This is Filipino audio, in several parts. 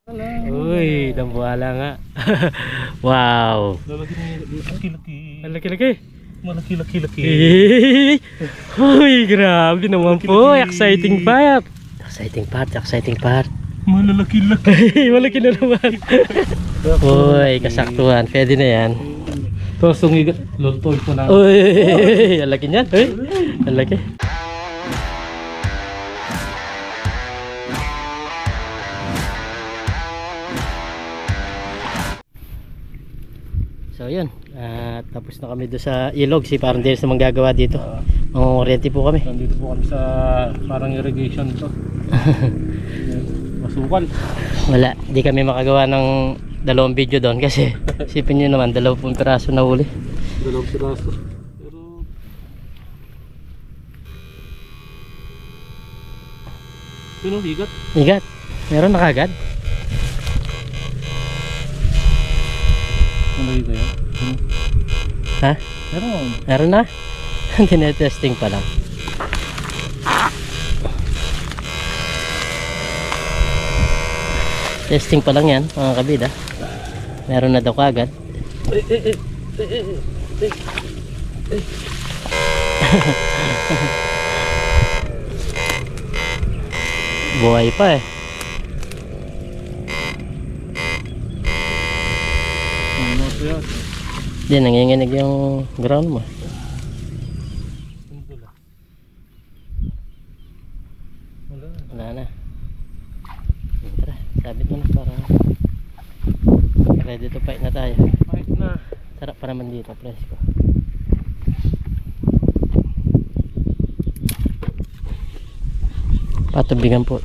Uy, dambuhala nga. Wow. Laki-laki. Ang laki-laki. Malaki-laki. Uy, grabe naman po. Exciting part. Exciting part. Malalaki-laki. Malaki na naman. Uy, kasaktuhan. Pwede na yan. Tapos sumigat. Lultoy ko na. Uy, ang laki niyan. Uy, ang laki. So yun, tapos na kami doon sa ilog. Si parang Dennis na manggagawa dito. Mangungurente po kami. Nandito po kami sa parang irrigation to. Masukal. Wala, di kami makagawa ng dalawang video doon kasi isipin nyo naman, 20 piraso na huli. 2 piraso. Pero sino higat? Igat, meron na kagad. Ano dito yan? Ha? Meron. Meron na? Tinetesting pa lang. Testing pa lang yan mga kabida. Meron na daw kagad. Buhay pa eh. Ano ito yan? Di, nanginginig yung ground mo. Wala na. Tara, sabit mo na para ready to fight na tayo. Fight na. Sarap pa naman dito, presko. Patubigan po.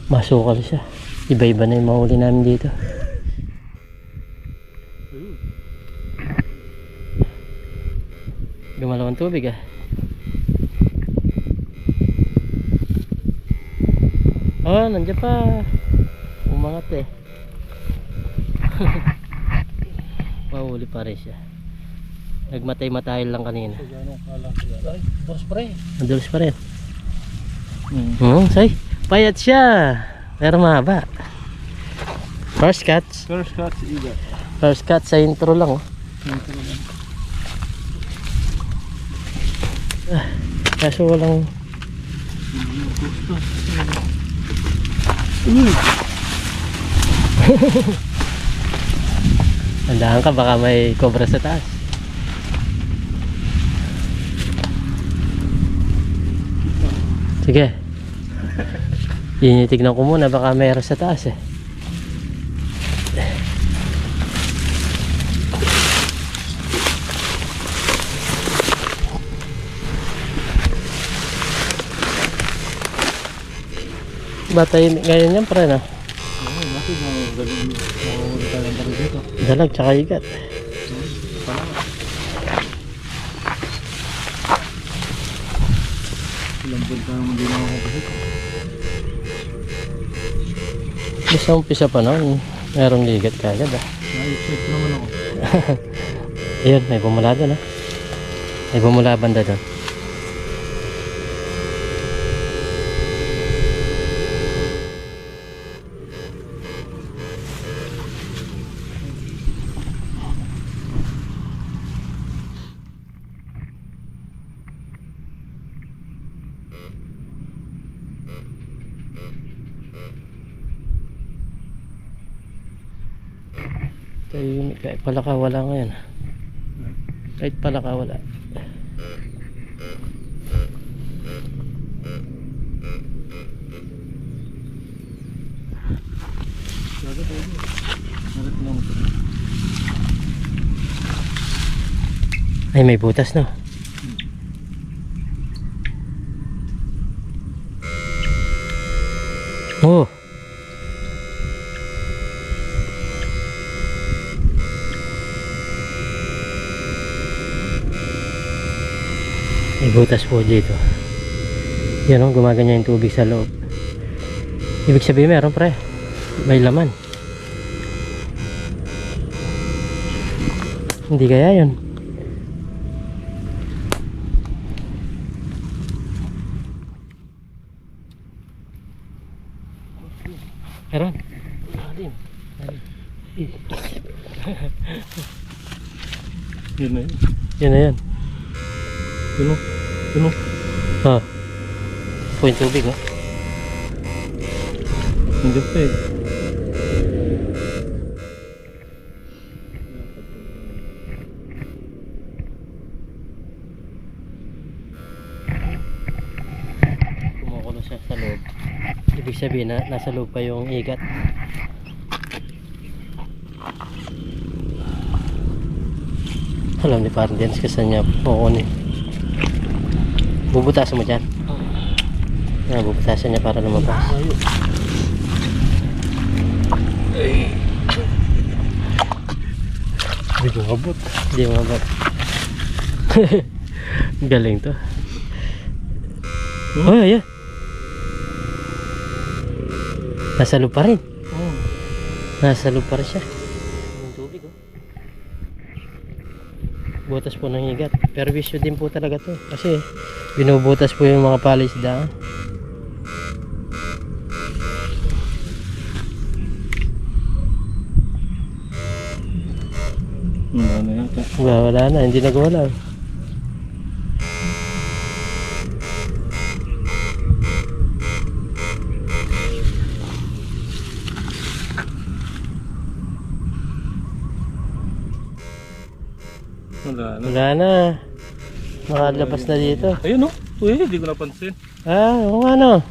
Masukal siya. Iba-iba na yung mahuli namin dito. Gumalawang tubig ah. Oh, nandiyan pa. Umangat eh. Mahuli pa rin siya. Nagmatay-matay lang kanina. Ay, boss pre. Madulas pa rin. Say, payat siya. Pero mahaba. First catch. First catch iga. First catch sa intro lang oh. Kaso walang Tandaan ka, baka may cobra sa taas. Sige. Initignan ko muna, baka mayroon sa taas eh. Batay ngayon yan pre na. Dalag tsaka igat. Basta umpisa pa noon, merong ligat kagad ah. Na-excite naman ako. Ayun, may bumula doon ah. May bumula banda doon. Kahit palaka wala ngayon. Kahit palaka wala. Ay, may butas no. Oh. May butas po dito. Yan o, gumaganyan yung tubig sa loob. Ibig sabihin meron pre. May laman. Hindi kaya yun. Meron. Lalim. Eh. Yun na yun. Yan na yan. Yun o. Yun o. Ah. Point tubig, oh. Hindi pa eh. Kumukulo siya sa loob. Ibig sabihin na nasa loob pa yung igat. Alam ni parang Dance kasi niya kukunin. Bubutasan mo dyan. Bubutasan niya para lumabas. Ayun. Hindi ko kabot. Hindi mo ba? Galing to. Oh, yeah. Nasa loob pa rin. Oo. Nasa loob pa rin siya. Yung tubig, oh. Butas po ng higat. Pero bisyo din po talaga to. Kasi binubutas po yung mga palisdaan. Wala na yata. Wala na. Hindi nagwala. Wala na. Wala na. Makalabas na dito. Ayun o. Uy, hindi ko napansin. Ah, oo nga no.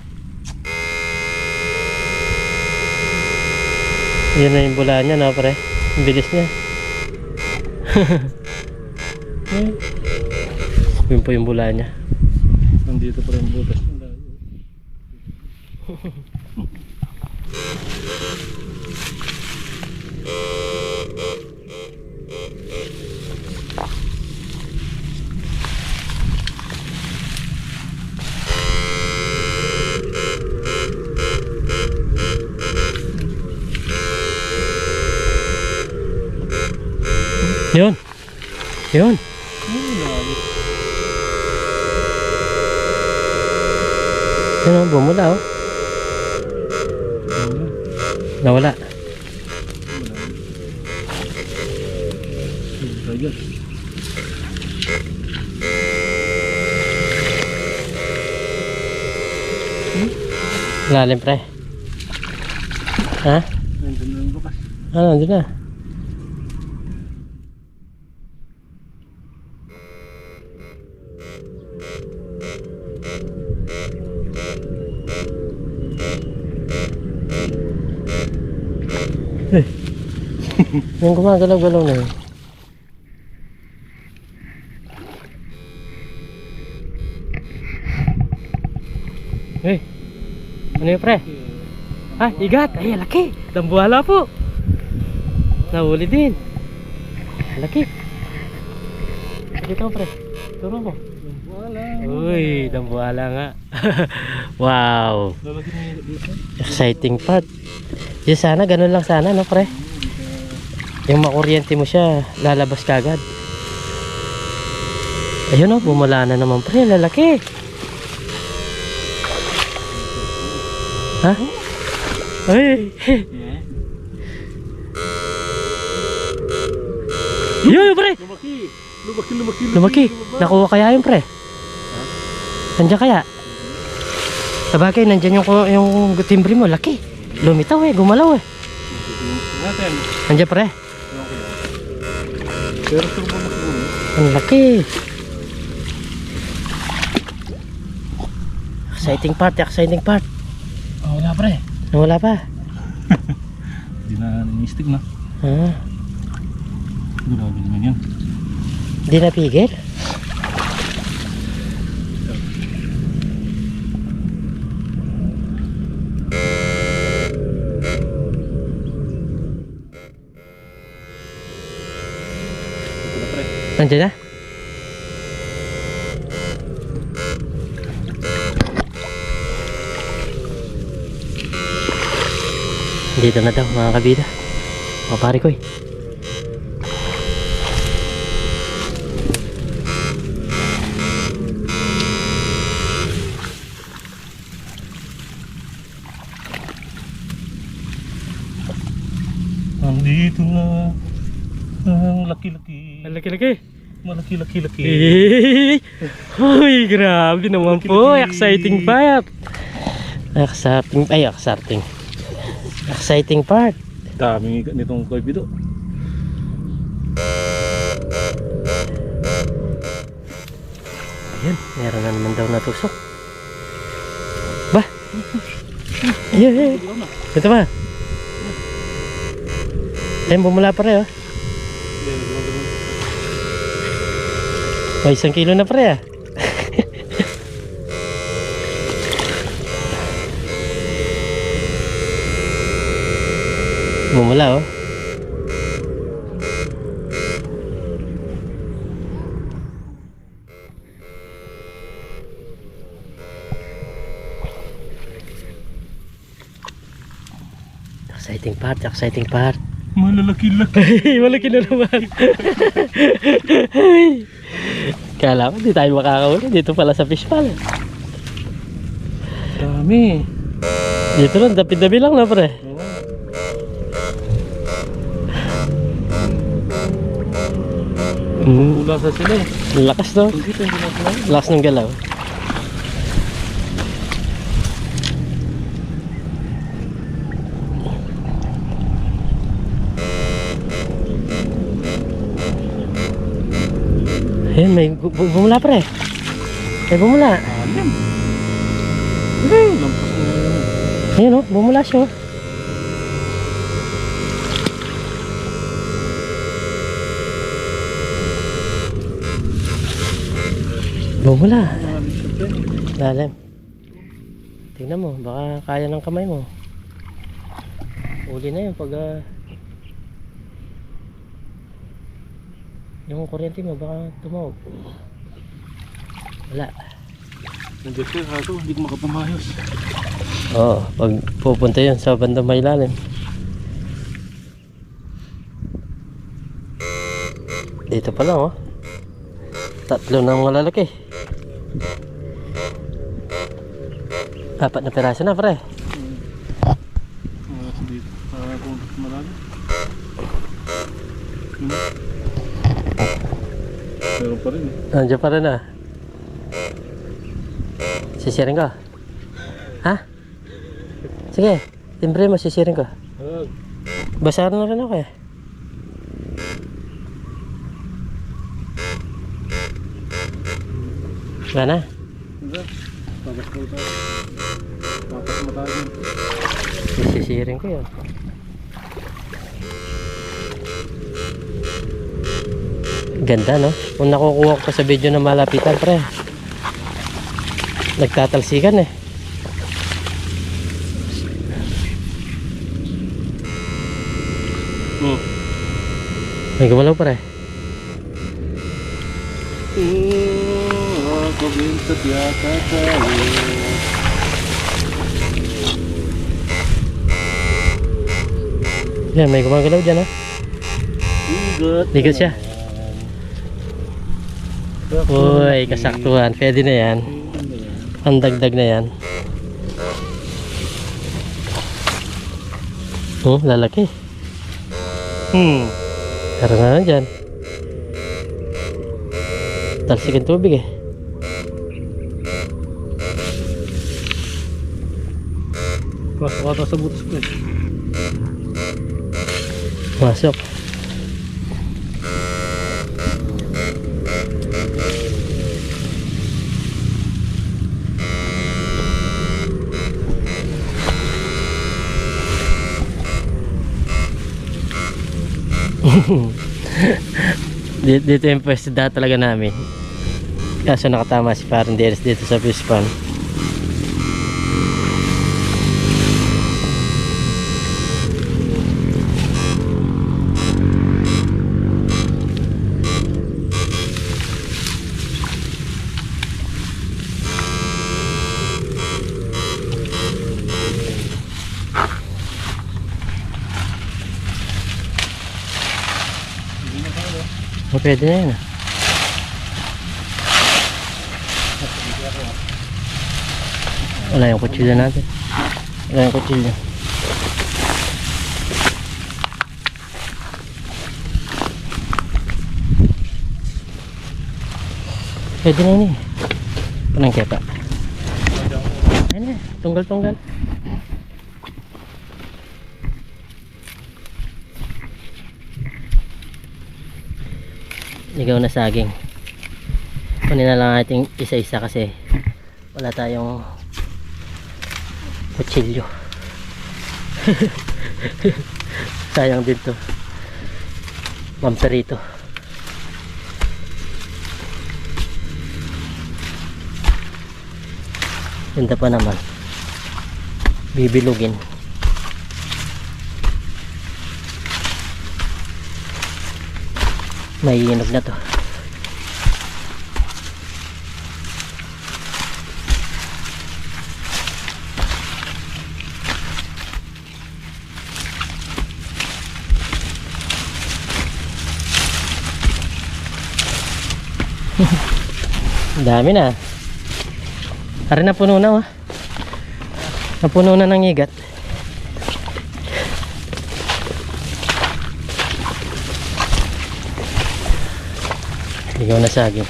Yun na yung bula niya, no, pre? Ang bilis niya. Yun po yung bula niya. Nandito pa rin butas. Yun. Yun. Yun o, bumula o. Nawala. Lalim, pre. Ha? Nandun na yung bukas. Ano, nandun na. Yung gumagalaw-galaw na yun. Hey, ano yun, pre? Ah, igat! Ay, laki! Dambuhala po! Nahuli din. Laki. Dito, pre. Turo mo. Wala. Uy, dambuhala nga. Wow! Lalaki na yung dito. Exciting part. Yung sana, ganun lang sana, no, pre? Yung makuryente mo siya, lalabas kagad. Ayun o, bumala na naman, pre. Lalaki. Ha? Ay! Yun, pre! Lumaki. Lumaki, lumaki. Lumaki. Nakuha kaya yun, pre? Nandiyan kaya? Sabagay, nandiyan yung timbre mo. Laki. Lumitaw eh, gumalaw eh. Natin. Nandiyan, pre. Pero turbo mo siguro. Ang laki. Exciting part, exciting part. Oh, wala pre. Wala pa. Hindi na nangistig na. Ah, Grabe naman yan. di napigil. Nandiyan na? Dito na daw mga kabida. Mga pare ko eh. Nandito na ang laki-laki. Ang laki-laki. Malaki-laki-laki. Uy, grabe naman po. Exciting part. Exciting part. Daming ikat nitong korbido. Ayan, meron na naman daw natusok. Ba? Ayan. Ito ba? Ayan, bumula pa rin, oh. O, 1 kilo na pre, ah. Bumula, oh. Exciting part. Malalaki-laki. Malaki na naman. Kala ko di tayo makakahuli. Dito pala sa fish pal. Dami. Dito lang, dapi-dapi lang na pre. Wala sa sila. Lakas no? Dito hindi na sila. Lakas ng galaw. Ayan, may bumula pre. May bumula. Ayan. Lampas na yun. Ayan o, bumula siya oh. Bumula. Lalim. Tingnan mo, baka kaya ng kamay mo. Uli na yun pag yung kuryente mo baka tumawag. Wala. Nandiyan siya kaso hindi ko makapamayos. Oo, pag pupunta yun sa bandang may lalim. Dito pa lang oh. 3 na malalaki. 4 na piraso na pre. Dito. Kung malalim. Meron pa rin eh. Nandiyan pa rin ah. Sisirin ko. Ha? Sige, timbre mo, sisirin ko. Basa na rin ako eh. Wala na. Tapos ko ito. Tapos matalim. Sisirin ko yun. Ganda no? Kung nakukuha ko pa sa video na malapitan pre. Nagtatalsikan eh. May gumalaw pre. Ako bintot yata tayo. Yan, may gumagalaw dyan ha. Ligot siya. Uy, kasaktuhan. Pwede na yan. Ang dagdag na yan. Lalaki. Tara na dyan. Talsikin tubig eh. Pasok ata sa butas ko eh. Masok. Dito yung pwesto talaga namin. Kaso nakatama si Parang Dennis dito sa fish pond. Pwede na yun. Wala yung kutsilyo natin. Wala yung kutsilyo. Pwede na yun eh. Panang kepa. Ayun na, tunggal-tunggal. Ligaw na saging. Kunin na lang natin isa-isa kasi wala tayong kutsilyo. Sayang din to. Mamperito. Ganda pa naman. Bibilugin. May inog na to. Dami na. Hari na puno na, oh. Napuno na ng igat. Ligaw na saging.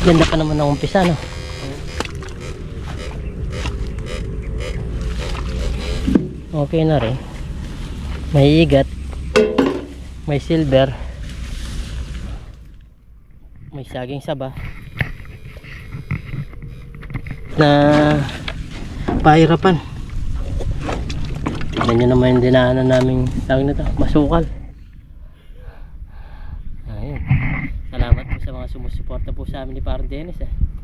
Ganda pa naman ang umpisa, no? Okay na rin. May igat, may silver, may saging saba na pahirapan. Tignan nyo naman yung dinaanan namin tawag na to, masukal. Ayun. Salamat po sa mga sumusuporta po sa amin ni Parang Dennis.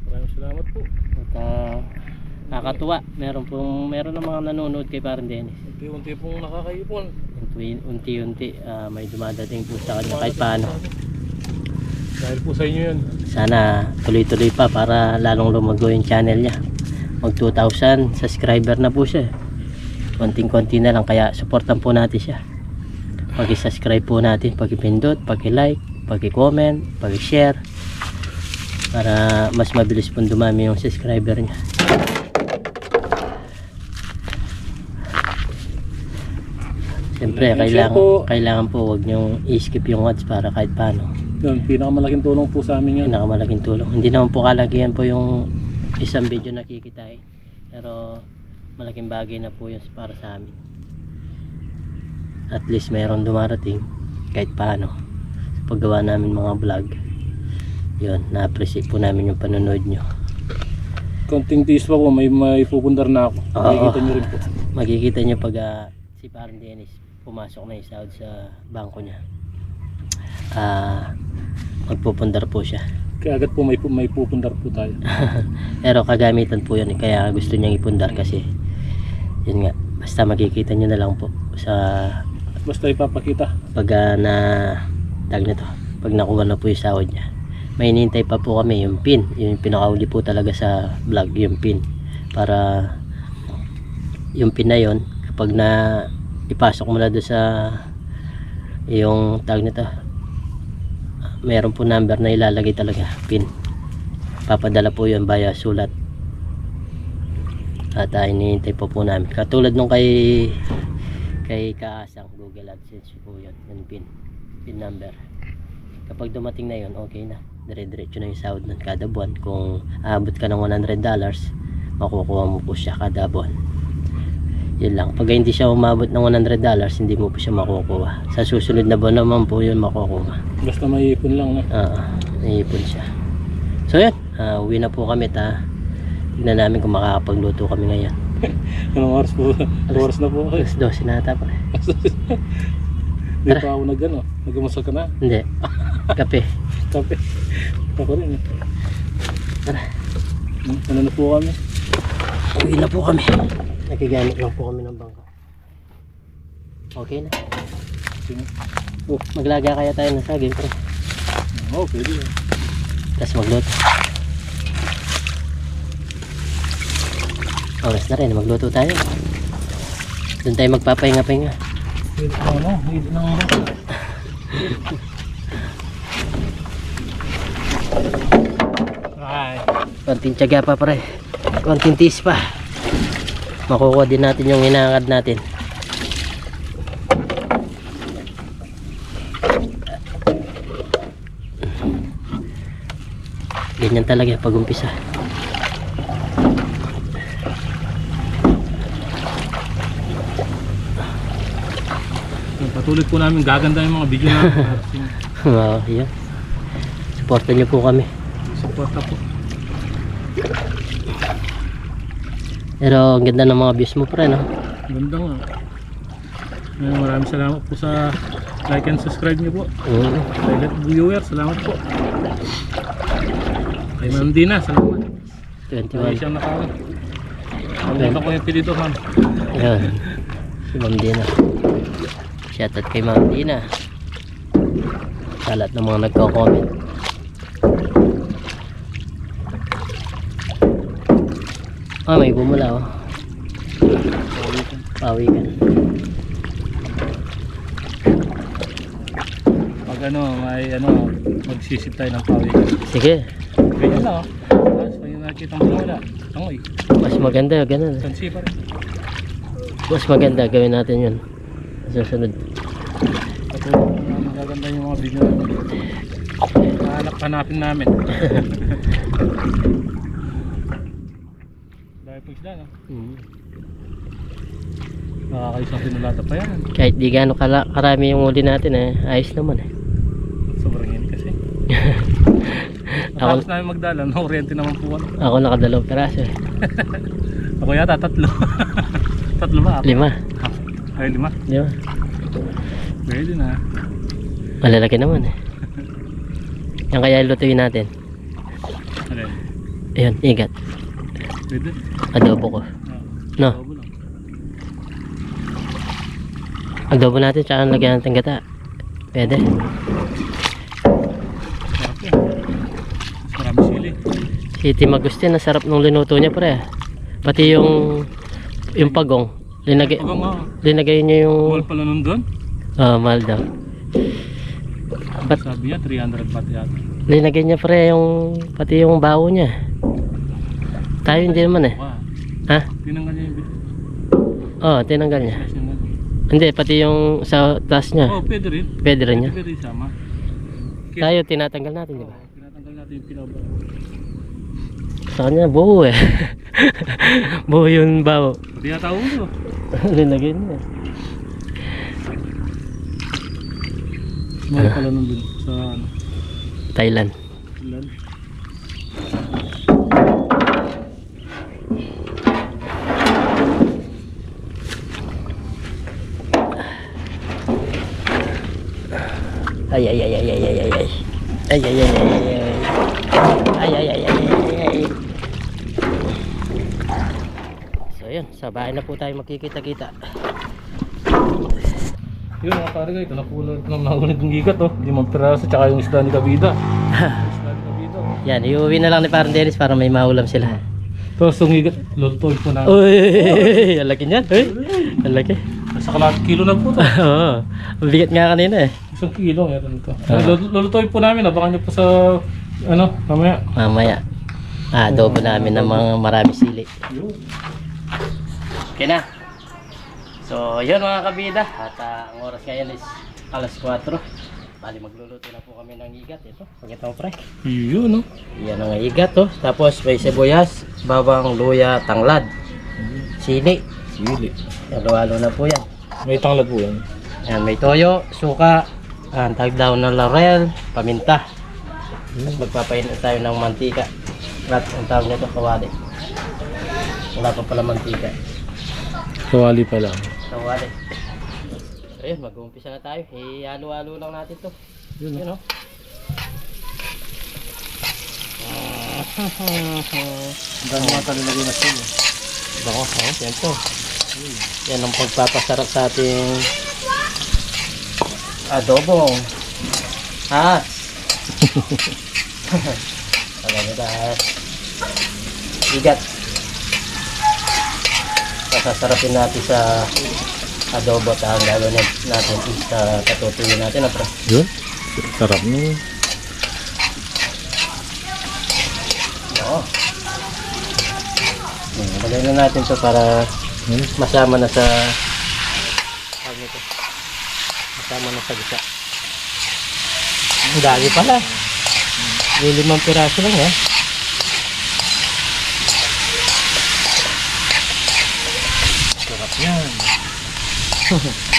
Maraming salamat po. At kakatuwa, meron ng mga nanonood kay Parang Dennis. Unti-unti pong nakakaipon. Unti-unti may dumadating po sa kanya kahit paano. Dahil po sa inyo yan. Sana tuloy-tuloy pa para lalong lumago yung channel niya. Mag 2,000 subscriber na po siya. Konting-konti na lang, kaya supportan po natin siya. Pag-subscribe po natin, pag-pindot, pag-like, pag-comment, pag-share para mas mabilis po dumami yung subscriber niya. Siyempre, kailangan po wag niyong i-skip yung ads para kahit paano. Yun, pinakamalaking tulong po sa amin yan. Pinakamalaking tulong. Hindi naman po kalagihan po yung isang video na kikitain. Pero malaking bagay na po yun para sa amin. At least mayroon dumarating kahit paano. Sa paggawa namin mga vlog. Yun, na-appreciate po namin yung panonood nyo. Konting tiis pa po, may pupundar na ako. Makikita nyo rin po. Makikita nyo pag si Parang Dennis pumasok na yung sahod sa bangko niya. Magpupundar po siya. Kaya agad po may pupundar po tayo. Pero kagamitan po yun, kaya gusto niyang ipundar kasi yun nga, basta makikita nyo na lang po sa basta ipapakita pag pag nakuha na po yung sahod niya. May hinihintay pa po kami yung pin, yung pinakauli po talaga sa vlog, yung pin, para yung pin na yun kapag na ipasok mo na doon sa yung tag nito, meron po number na ilalagay talaga, pin. Papadala po yun via sulat. At hinihintay po namin. Katulad nung kay Kaasang, Google AdSense po yun, yung pin number. Kapag dumating na yun, okay na. Dire-diretso na yung sahod ng kada buwan. Kung aabot ka ng $100, makukuha mo po siya kada buwan. Yun lang. Pag hindi siya umabot ng $100, hindi mo po siya makukuha. Sa susunod na buwan naman po yun makukuha. Basta may ipon lang, no? Naipon siya. So yun, uwi na po kami. Tignan namin kung makakapagluto kami ngayon. Anong oras po? Oras na po. Alas 12 na ata pa. Hindi pa ako nag-umusal ka na? Hindi. Kape. Kape. Ako rin. Tara. Ano na po kami? Uwi na po kami. Nakigamit lang po kami ng bangka. Okay na. Maglaga kaya tayo ng saging, pre. Oo, pwede. Tapos magluto. Oras na rin, magluto tayo. Doon tayo magpapahinga-pahinga. Hindi na ako. Bye. Konting tiyaga pa pre. Konting tiis pa. Makukuha din natin yung hinangad natin. Ganyan talaga pag umpisa. Patuloy po namin gaganda yung mga video namin. Wow, yan. Supportan nyo po kami. Support na po. Pero ang ganda ng mga views mo pre, no? Ganda nga. Maraming salamat po sa like and subscribe niyo po. Silent viewer, salamat po. Kay Ma'am Dina, salamat. 21. Siyang nakawan. Nandito ko yung pilito, ma'am. Yan. Si Ma'am Dina. Shoutout kay Ma'am Dina. Sa lahat ng mga nagko-comment. May bumula oh. Pawikan. Pag may magsisip tayo ng pawikan. Sige. Ganyan lang, oh. Tapos pag yung nakikita mo wala, tangoy. Mas maganda, ganun. Kansi pa rin. Mas maganda, gawin natin yun. Susunod. Patuloy magaganda yung mga video namin. Hanapin namin. Dahil po isda, no? Nakakaisang pinulata pa yan. Kahit di gaano karami yung uli natin ayos naman Sobrang yan kasi. Tapos namin magdala, na-oriente naman po ako. Ako nakadalawang peraso Ako yata 3. 3 ba? 5. Ay 5. 5. Pwede na. Malalaki naman Yan kaya lutuin natin. Alin? Ayun, igat. Pwede. Adobo ko. No? Adobo lang. Adobo natin tsaka lagyan natin gata. Pwede. Sarap yan. Marami sili. Si Tim Agustin, ang sarap nung linuto niya pre. Pati yung pagong. Linagay niya yung... Mahal pala nun doon? Mahal daw. Sabi niya 300 baht yata. Linagay niya pre yung pati yung bawo niya. Tayo hindi naman Wow. Ha? Tinanggal niya yung bit. Tinanggal niya. Hindi, pati yung sa taas niya. Pwede rin. Pwede rin niya. Pwede rin sama. Tayo tinatanggal natin, di ba? Tinatanggal natin yung pinabaw. Sa kanya, buo buo yung bawo. Pati yata ulo. Linagay niya. Mahal pala nun dun sa Thailand. Thailand. Ay. So yun, sa bahay na po tayo makikita-kita. Yun mga pare guys, ito nahulid ng gigat oh. 5 piraso tsaka yung isda ni Kabida. Isda ni Kabida. Yan, iuwi na lang ni Parang Dennis para may maulam sila. Tapos yung gigat, lulutuin po na. Uy, ang laki niyan. Ang laki. Sa kalahati kilo na po to. Oo, mabigat nga kanina 1 kilo meron ito. Lulutuin po namin, abangan nyo po sa mamaya. Mamaya. Adobo namin ng mga marami sili. Okay na. So, yun mga kabida. At ang oras ngayon is alas 4. Bali, magluluto na po kami ng igat. Ito, pakita mo pre. Yun, no? Yan ang igat, oh. Tapos may sibuyas, bawang, luya, tanglad, sili. Sili. Halo-halo na po yan. May tanglad po yan. Yan, may toyo, suka, ang tag daw ng laurel, paminta. Tapos magpapainit tayo ng mantika. At ang tawag nito, kawali. Wala pa pala mantika. Kawali pa lang. Kawali. Ayun, mag-uumpisa na tayo. Ihalo-halo lang natin to. Yun, oh. Ang dami mga talinagay na sili. Bako, yan to. Yan ang pagpapasarap sa ating adobo. Alam mo dahil igat. Pasasarapin natin sa adobo at ang gagawin natin sa katutuyin natin. Yun? Sarap nyo. Oo. Lagay na natin to para masama na sa masama na sa gisa. Ang dami pala. 5 piraso lang eh. Sarap yan.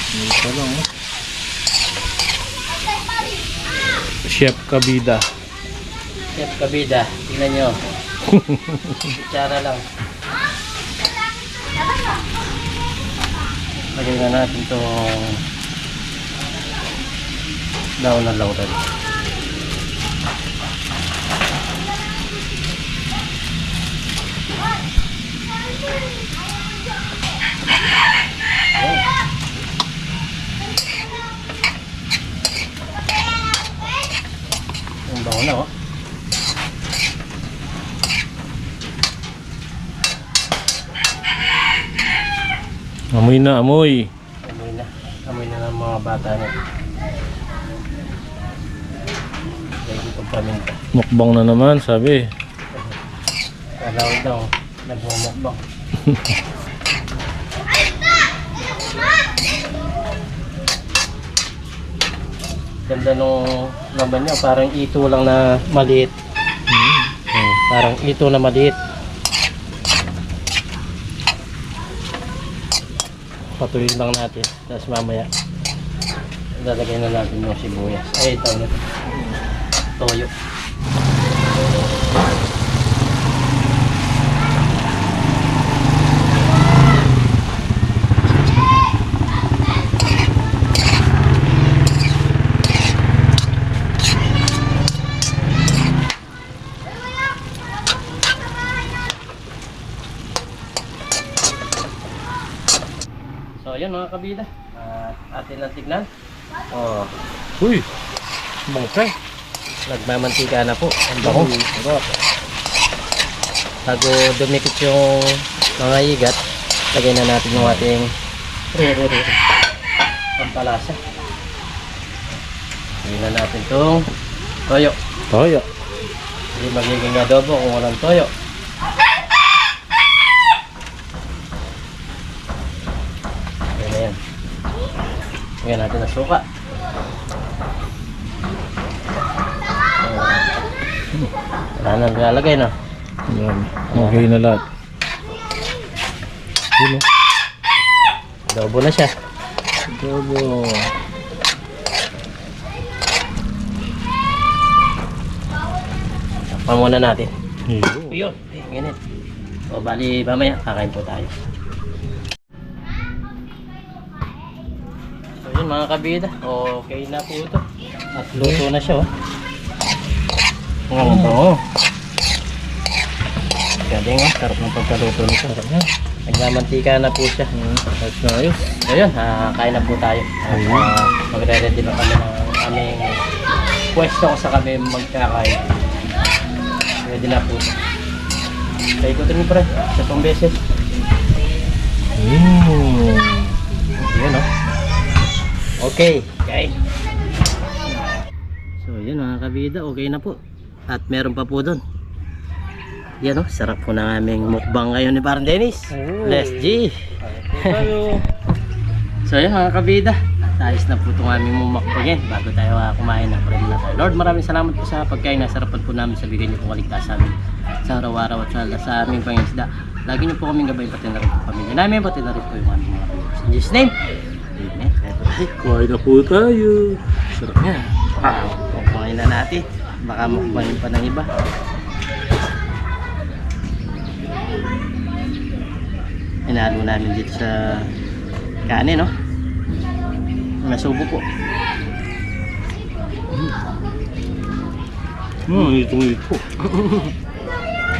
Ito lang. Chef Kabida. Chef Kabida, tingnan nyo. Kutsara lang. Lagay na natin itong daon ng laurel. Ang bango na oh. Amoy na, amoy. Amoy na. Amoy na ng mga bata na. Lagi itong paminta. Mukbang na naman, sabi. Kalaw daw. Nagmumukbang. Ganda nung laman niya. Parang ito lang na maliit. Parang ito na maliit. Patuloy lang natin. Tapos mamaya lalagay na natin yung sibuyas. Ay, ito na. Toyo. So, yun mga kabida. Atin ang tignan. Oh, Uy! Bangkay! nagmamantika na po. Ang bango. Bago dumikit yung mga igat, lagay na natin yung ating pampalasa. Lagay na natin itong toyo. Toyo. Hindi magiging adobo kung walang toyo. Ayan na yan. Lagyan natin ang suka. Wala nang lalagay na. Yan. Okay na lahat. Yun o. Adobo na siya. Adobo. Takpan muna natin. Iyo. Yun, ganit. O bali mamaya kakain po tayo. So yun mga kabida, okay na po ito. At luto na siya oh. Ngayon ito oh. Galing oh, sarap ng pagkaluto nito. Sarap na. Nagmamantika na po siya. Ayos na ayos. So yun, kain na po tayo. Magre-ready na kami ng aming pwesto kung sa kami magkakain. Ready na po. Kaya ikutin mo pre, sa pang beses. Yun o. Okay, okay. So yun mga kabida, okay na po. At meron pa po doon. Yan o, sarap po ng aming mukbang ngayon ni Parang Dennis. Let's G. So yun mga kabida, ayos na po itong aming mukbangin bago tayo kumain ng prem na tayo. Lord, maraming salamat po sa pagkain. Nasarapan po namin sa bigay niyo po kaligtas sa amin sa araw-araw at sa aming pangisda. Lagi niyo po kaming gabay, pati na rin po pamilya namin, pati na rin po yung aming mga viewers. In Jesus name, amen. Kuhain na po tayo. Sarap Yan. Mukbangin na natin. Baka mukbangin pa ng iba. Inalo namin dito sa kanin, no? Masubo po. Itong ito.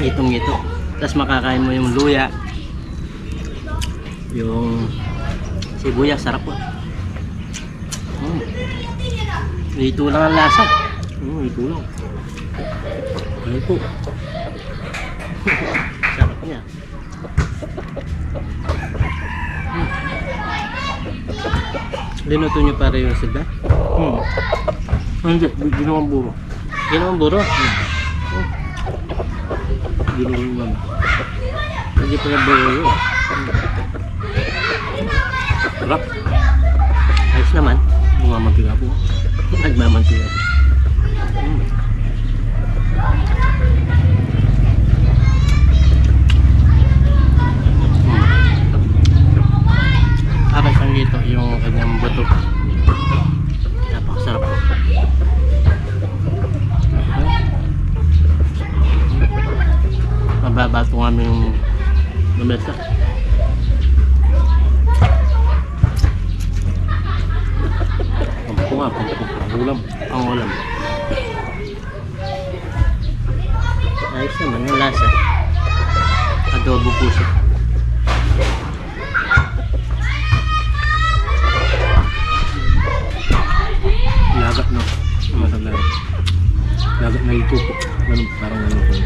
Itong ito. Tapos makakain mo yung luya. Yung sibuyas, sarap po. Ito lang ang lasa. Ito lang. Ano po? Sarap niya. Linuto nyo para yung silba? Hindi, ginawang buro. Ginawang buro? Ginulong lang. Hindi pa na buyo. Sarap. Ayos naman. Bumamantiga po. Nagmamantiga. Parang siyang dito yung kanyang buto. Napakasarap po. Mababa itong aming lumesa. Pampo nga, pampo. Ang ulam. Ang ulam. Ayos naman yung lasa. Adobo po siya. Lagat no. Lagat na ito po. Ganun, parang ano po.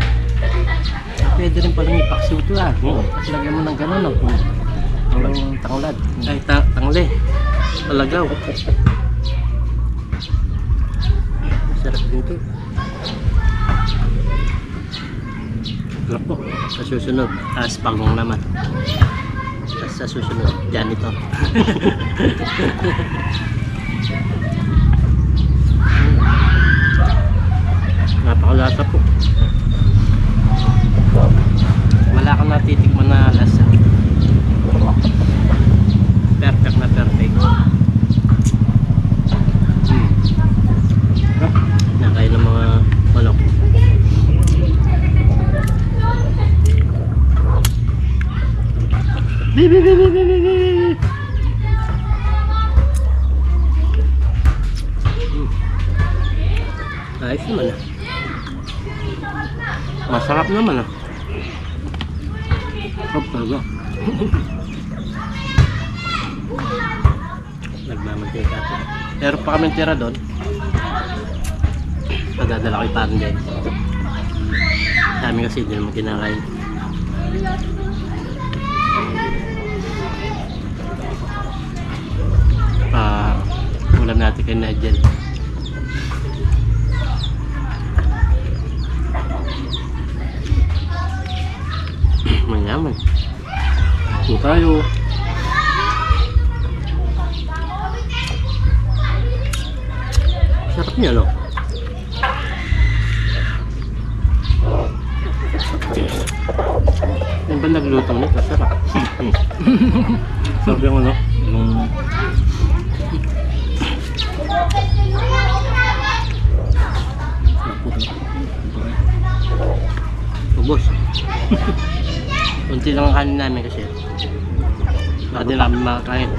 Pwede rin palang ipaksiw ito ah. Oo. At lagyan mo ng gano'n no. Ang tanglad. Ay, tangle. Palagaw. Sarap din ito. Sarap po. Sa susunod, pagong naman. Tapos sa susunod, janitor. Napakalasa po. Wala kang natitikman na lasa. Perfect na perfect. Nakain ng mga manok. Ayos naman ah. Masarap naman ah. Sarap talaga. Nagmamantika po. Pero pa kami tira doon. Padadala ko yung parang din. Sa amin kasi hindi naman kinakain. Ulam natin kay Nigel. Mayaman. Po tayo. Sarap niya no? Yung ba nagluto nito? Sarap. Sarap yung ano. Yung sarap po talaga. Ubos. Kunti lang ang kanin namin kasi. Baka din namin makakain.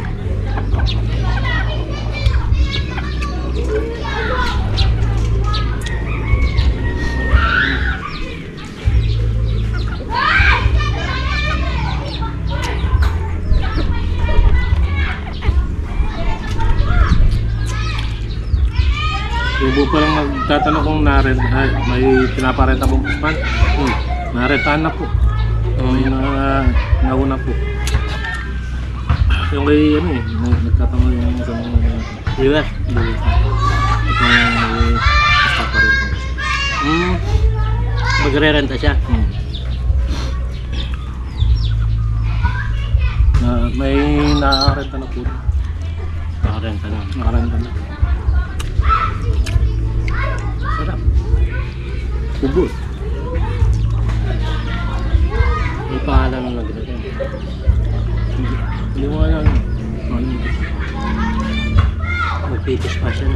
Yung po palang nagtatanong kung may pinaparenta pong puspan. Narentahan na po. May nauna po. Yung kay ano eh, nagtatanong yung sa mga Viewers. ito may basta pa rin po. Magre-renta siya. May nakarenta na po. Nakarenta na. Nakarenta na. Sarap. Ubus. May pangalan na nag-renta. Hindi mo alam. Magpitis pa siya.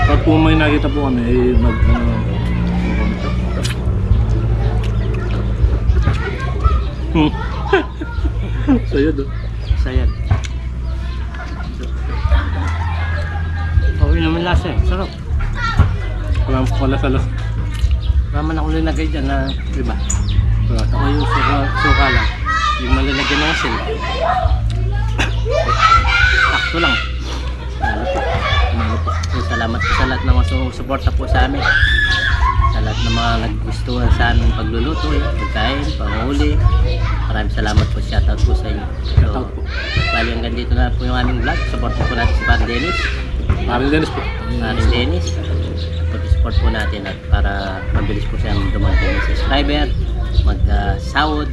Pag po may nakita po kami, eh, sayad oh. Sayad. Okay naman lasa eh. Sarap. Wala sa las. Naman ako nilagay dyan na iba. Wala sa Ako yung suka lang. Yung malalagyan ng asin. Sakto lang. Salamat po sa lahat ng mga suporta po sa amin. Sa lahat ng mga naggustuhan sa amin pagluluto, pagkain, panghuli. Maraming salamat po. Shoutout po sa inyo. So, bali hanggang dito na po yung aming vlog. Support po natin si Parang Dennis. Parang Dennis po. Parang Dennis. Pag support po natin at para mabilis po siyang dumating ng subscriber, mag-sahod.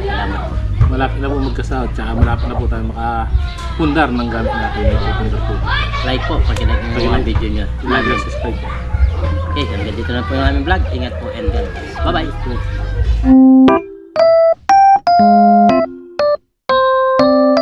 Salamat po. Malapit na po magkasahod, tsaka malapit na po tayo makapundar ng gamit natin. Pundar po. Like po pag kinag yung mga video nyo. Like and subscribe. Okay, hanggang dito na po yung aming vlog. Ingat po and God bless. Bye-bye!